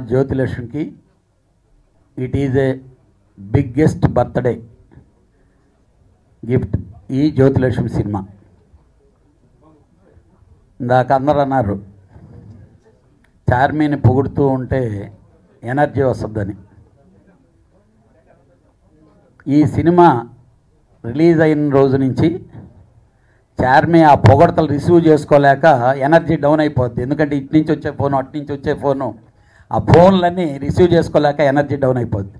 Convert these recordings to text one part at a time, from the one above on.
జ్యోతిలక్ష్మికి it is a biggest birthday gift ఈ Jyothilakshmi cinema. ఇందాక అందరూ అన్నారు చార్మీని పొగుడుతూ ఉంటే ఎనర్జీ వస్తుందని. ఈ సినిమా రిలీజ్ అయిన రోజు నుంచి చార్మీ ఆ పొగడతలు రిసీవ్ చేసుకోలేక ఎనర్జీ డౌన్ అయిపోద్ది. ఎందుకంటే ఇటు నుంచి వచ్చే ఫోను అటు నుంచి వచ్చే ఫోను ఆ ఫోన్లన్నీ రిసీవ్ చేసుకోలేక ఎనర్జీ డౌన్ అయిపోద్ది.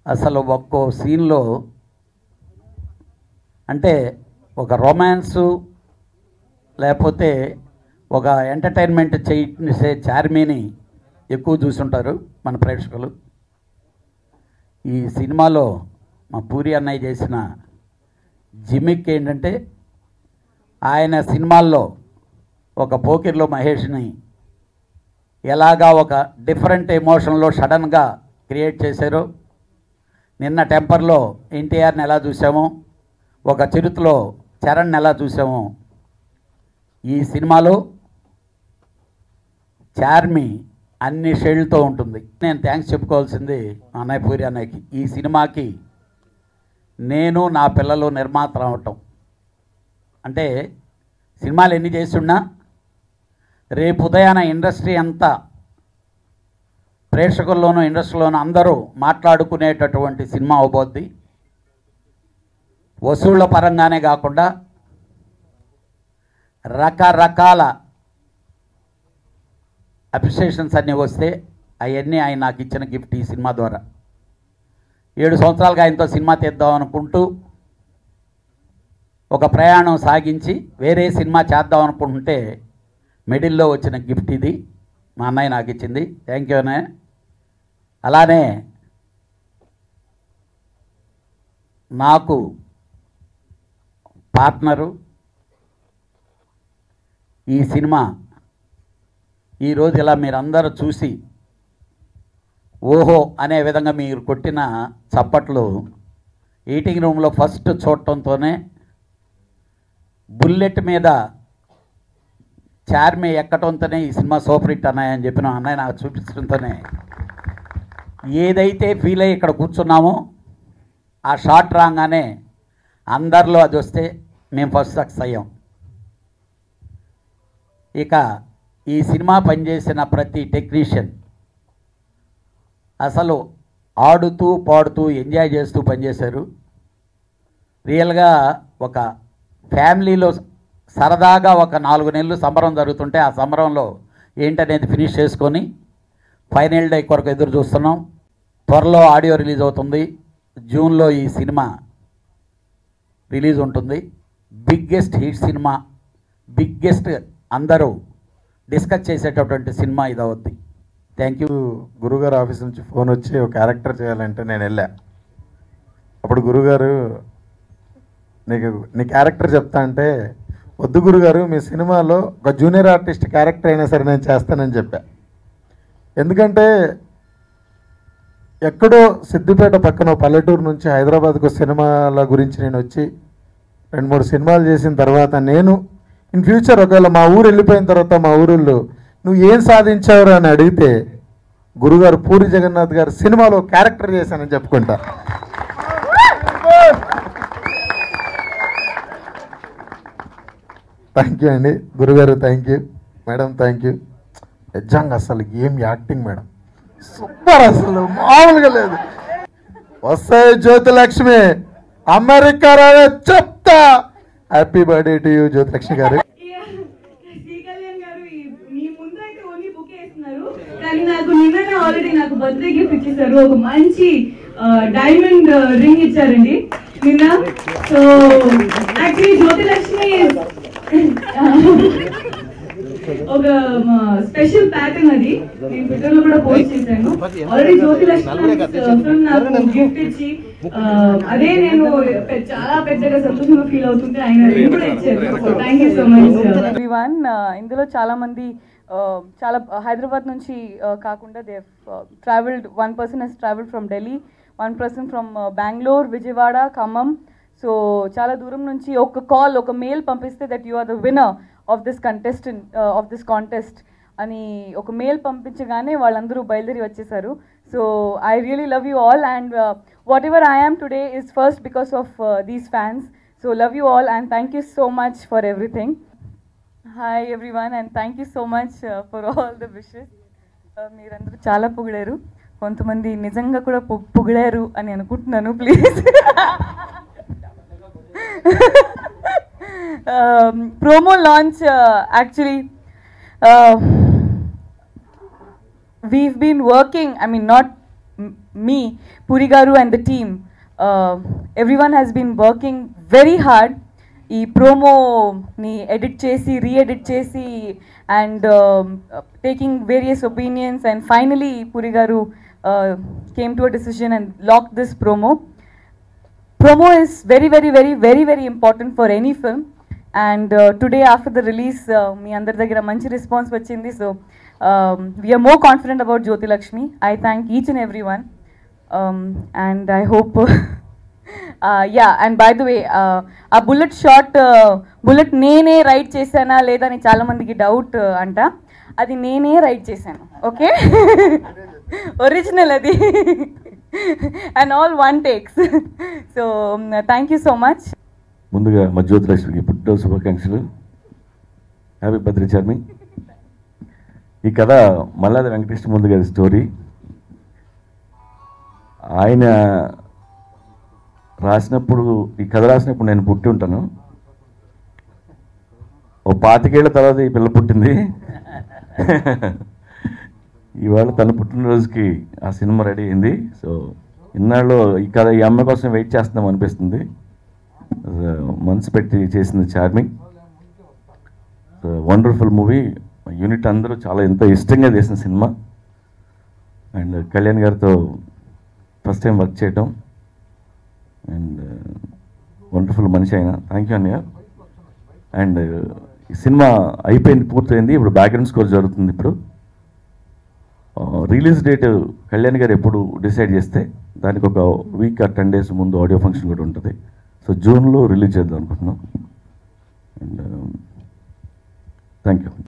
అసలు ఒక్కో సీన్లో అంటే ఒక రొమాన్సు లేకపోతే ఒక ఎంటర్టైన్మెంట్ చేసే చార్మీని ఎక్కువ చూసుంటారు మన ప్రేక్షకులు. ఈ సినిమాలో మా పూరి అన్నయ్య చేసిన జిమిక్ ఏంటంటే ఆయన సినిమాల్లో ఒక పోకిర్లో మహేష్ని ఎలాగా ఒక డిఫరెంట్ ఎమోషన్లో సడన్గా క్రియేట్ చేశారో, నిన్న టెంపర్లో ఎన్టీఆర్ని ఎలా చూసామో, ఒక చిరుతలో చరణ్ని ఎలా చూసామో, ఈ సినిమాలో చార్మి అన్ని షేడ్లతో ఉంటుంది. నేను థ్యాంక్స్ చెప్పుకోవాల్సింది అన్నయ్య పూరి అన్నయ్యకి. ఈ సినిమాకి నేను నా పిల్లలు నిర్మాత అవటం అంటే సినిమాలు ఎన్ని చేస్తున్నా రేపు ఉదయాన ఇండస్ట్రీ అంతా ప్రేక్షకుల్లోనూ ఇండస్ట్రీలోనూ అందరూ మాట్లాడుకునేటటువంటి సినిమా అవబోద్ది. వసూళ్ల పరంగానే కాకుండా రకరకాల అప్రిషియేషన్స్ అన్నీ వస్తే అవన్నీ ఆయన నాకు ఇచ్చిన గిఫ్ట్ ఈ సినిమా ద్వారా. 7 సంవత్సరాలుగా ఆయనతో సినిమా తీద్దాం అనుకుంటూ ఒక ప్రయాణం సాగించి వేరే సినిమా చేద్దాం అనుకుంటుంటే మిడిల్లో వచ్చిన గిఫ్ట్ ఇది మా అన్నయ్య నాకు ఇచ్చింది. థ్యాంక్ యూ అన్నయ్య. అలానే నాకు పార్ట్నరు ఈ సినిమా ఈరోజు ఇలా మీరందరూ చూసి ఓహో అనే విధంగా మీరు కొట్టిన చప్పట్లు ఎడిటింగ్ రూమ్లో ఫస్ట్ చూడటంతోనే బుల్లెట్ మీద చార్మి ఎక్కడంతోనే ఈ సినిమా సూపర్ హిట్ అన్నాయని చెప్పిన అన్నయ్య నాకు చూపించడంతోనే ఏదైతే ఫీల్ అయ్యి ఇక్కడ కూర్చున్నామో ఆ షాట్ రాగానే అందరిలో అది వస్తే మేము ఫస్ట్ సక్సెస్ అయ్యాం. ఇక ఈ సినిమా పనిచేసిన ప్రతి టెక్నీషియన్ అసలు ఆడుతూ పాడుతూ ఎంజాయ్ చేస్తూ పనిచేశారు. రియల్గా ఒక ఫ్యామిలీలో సరదాగా ఒక 4 నెలలు సంబరం జరుగుతుంటే ఆ సంబరంలో ఏంటనేది ఫినిష్ చేసుకొని ఫైనల్ డే కొరకు ఎదురు చూస్తున్నాం. త్వరలో ఆడియో రిలీజ్ అవుతుంది. జూన్లో ఈ సినిమా రిలీజ్ ఉంటుంది. బిగ్గెస్ట్ హిట్ సినిమా, బిగ్గెస్ట్ అందరూ డిస్కస్ చేసేటటువంటి సినిమా ఇది అవుద్ది. Thank you. గురుగారు ఆఫీస్ నుంచి ఫోన్ వచ్చి ఒక క్యారెక్టర్ చేయాలంటే నేను వెళ్ళా. అప్పుడు గురుగారు నీ క్యారెక్టర్ చెప్తా అంటే వద్దు గురుగారు, మీ సినిమాలో ఒక జూనియర్ ఆర్టిస్ట్ క్యారెక్టర్ అయినా సరే నేను చేస్తానని చెప్పా. ఎందుకంటే ఎక్కడో సిద్దిపేట పక్కన పల్లెటూరు నుంచి హైదరాబాద్కు సినిమాల గురించి నేను వచ్చి 2-3 సినిమాలు చేసిన తర్వాత నేను ఇన్ ఫ్యూచర్ ఒకవేళ మా ఊరు వెళ్ళిపోయిన తర్వాత మా ఊరిలో నువ్వు ఏం సాధించావు అని అడిగితే గురుగారు పూరి జగన్నాథ్ గారు సినిమాలో క్యారెక్టర్ చేశానని చెప్పుకుంటా. థ్యాంక్ యూ అండి గురుగారు, thank you madam, thank you. నిజంగా అసలు ఏం యాక్టింగ్ మేడం, సూపర్, అసలు మామూలుగా లేదు. వస్తాయి జ్యోతిలక్ష్మి, అమెరికా రావే చెప్తా. Happy birthday to you Jyothilakshmi గారు. కానీ నాకు నిన్ననే ఆల్రెడీ నాకు బర్త్డే గిఫ్ట్ ఇచ్చేసారు. ఒక మంచి డైమండ్ రింగ్ ఇచ్చారండి నిన్న. సో యాక్చువల్లీ జ్యోతిలక్ష్మి ఒక స్పెషల్ ప్యాటర్న్ అది నేను ట్విట్టర్ లో కూడా పోస్ట్ చేశాను. ఆల్రెడీ జ్యోతిలక్ష్మి నాకు గిఫ్ట్ ఇచ్చి అదే నేను చాలా పెద్దగా సంతోషంగా ఫీల్ అవుతుంటే ఆయన రింగ్ కూడా ఇచ్చారు. So thank you so much everyone. ఇందులో చాలా మంది చాలా హైదరాబాద్ నుంచి కాకుండా they travelled. 1 person has traveled from Delhi, 1 person from Bangalore, Vijayawada, Khammam. So చాలా దూరం నుంచి ఒక కాల్, ఒక మెయిల్ పంపిస్తే that you are the winner of this contestant of this contest. అని ఒక మెయిల్ పంపించగానే వాళ్ళందరూ బయలుదేరి వచ్చేసారు. So I really love you all and whatever I am today is first because of these fans. So love you all and thank you so much for everything. Hi everyone and thank you so much for all the wishes. మీరందరూ చాలా పొగిడారు, కొంతమంది నిజంగా కూడా పొగిడారు అని అనుకుంటున్నాను. Please promo launch actually we've been working, I mean not me, Puri Garu and the team, everyone has been working very hard ee promo ni edit chesi re-edit chesi and taking various opinions and finally Puri Garu came to a decision and locked this promo. Promo is very very very very very important for any film and today after the release మీ అందరి దగ్గర మంచి response వచ్చింది. So we are more confident about Jyoti Lakshmi. I thank each and everyone and I hope yeah, and by the way ఆ bullet shot bullet నేనే right చేశానా లేదా అని చాలా మందికి డౌట్ అంట. అది నేనే రైట్ చేశాను, ఓకే, ఒరిజినల్ అది and all one takes. So thank you so much. ముందుగా మా జ్యోతి లక్ష్మికి పుట్టినరోజు శుభాకాంక్షలు. Happy birthday Charmi. ఈ కథ మల్లాది వెంకటేశ్వరమూర్తి గారి స్టోరీ. ఆయన రాసినప్పుడు, ఈ కథ రాసినప్పుడు నేను పుట్టి ఉంటాను. ఓ 25 ఏళ్ల తర్వాత ఈ పిల్ల పుట్టింది. ఇవాళ తన పుట్టినరోజుకి ఆ సినిమా రెడీ అయింది. సో ఇన్నాళ్ళు ఈ కథ ఈ అమ్మాయి కోసం వెయిట్ చేస్తున్నాం అనిపిస్తుంది. మనసు పెట్టి చేసింది చార్మింగ్. Wonderful movie. యూనిట్ అందరూ చాలా ఎంతో ఇష్టంగా చేసిన సినిమా. అండ్ కళ్యాణ్ గారితో ఫస్ట్ టైం వర్క్ చేయటం అండ్ వండర్ఫుల్ మనిషి అయినా. థ్యాంక్ యూ అన్నయ్య. అండ్ ఈ సినిమా అయిపోయింది, పూర్తయింది. ఇప్పుడు బ్యాక్గ్రౌండ్ స్కోర్ జరుగుతుంది. ఇప్పుడు రిలీజ్ డేట్ కళ్యాణ్ గారు ఎప్పుడు డిసైడ్ చేస్తే దానికి ఒక వీక్ ఆర్ 10 days ముందు ఆడియో ఫంక్షన్ కూడా ఉంటుంది. సో జూన్లో రిలీజ్ చేద్దాం అనుకుంటున్నాం. And thank you.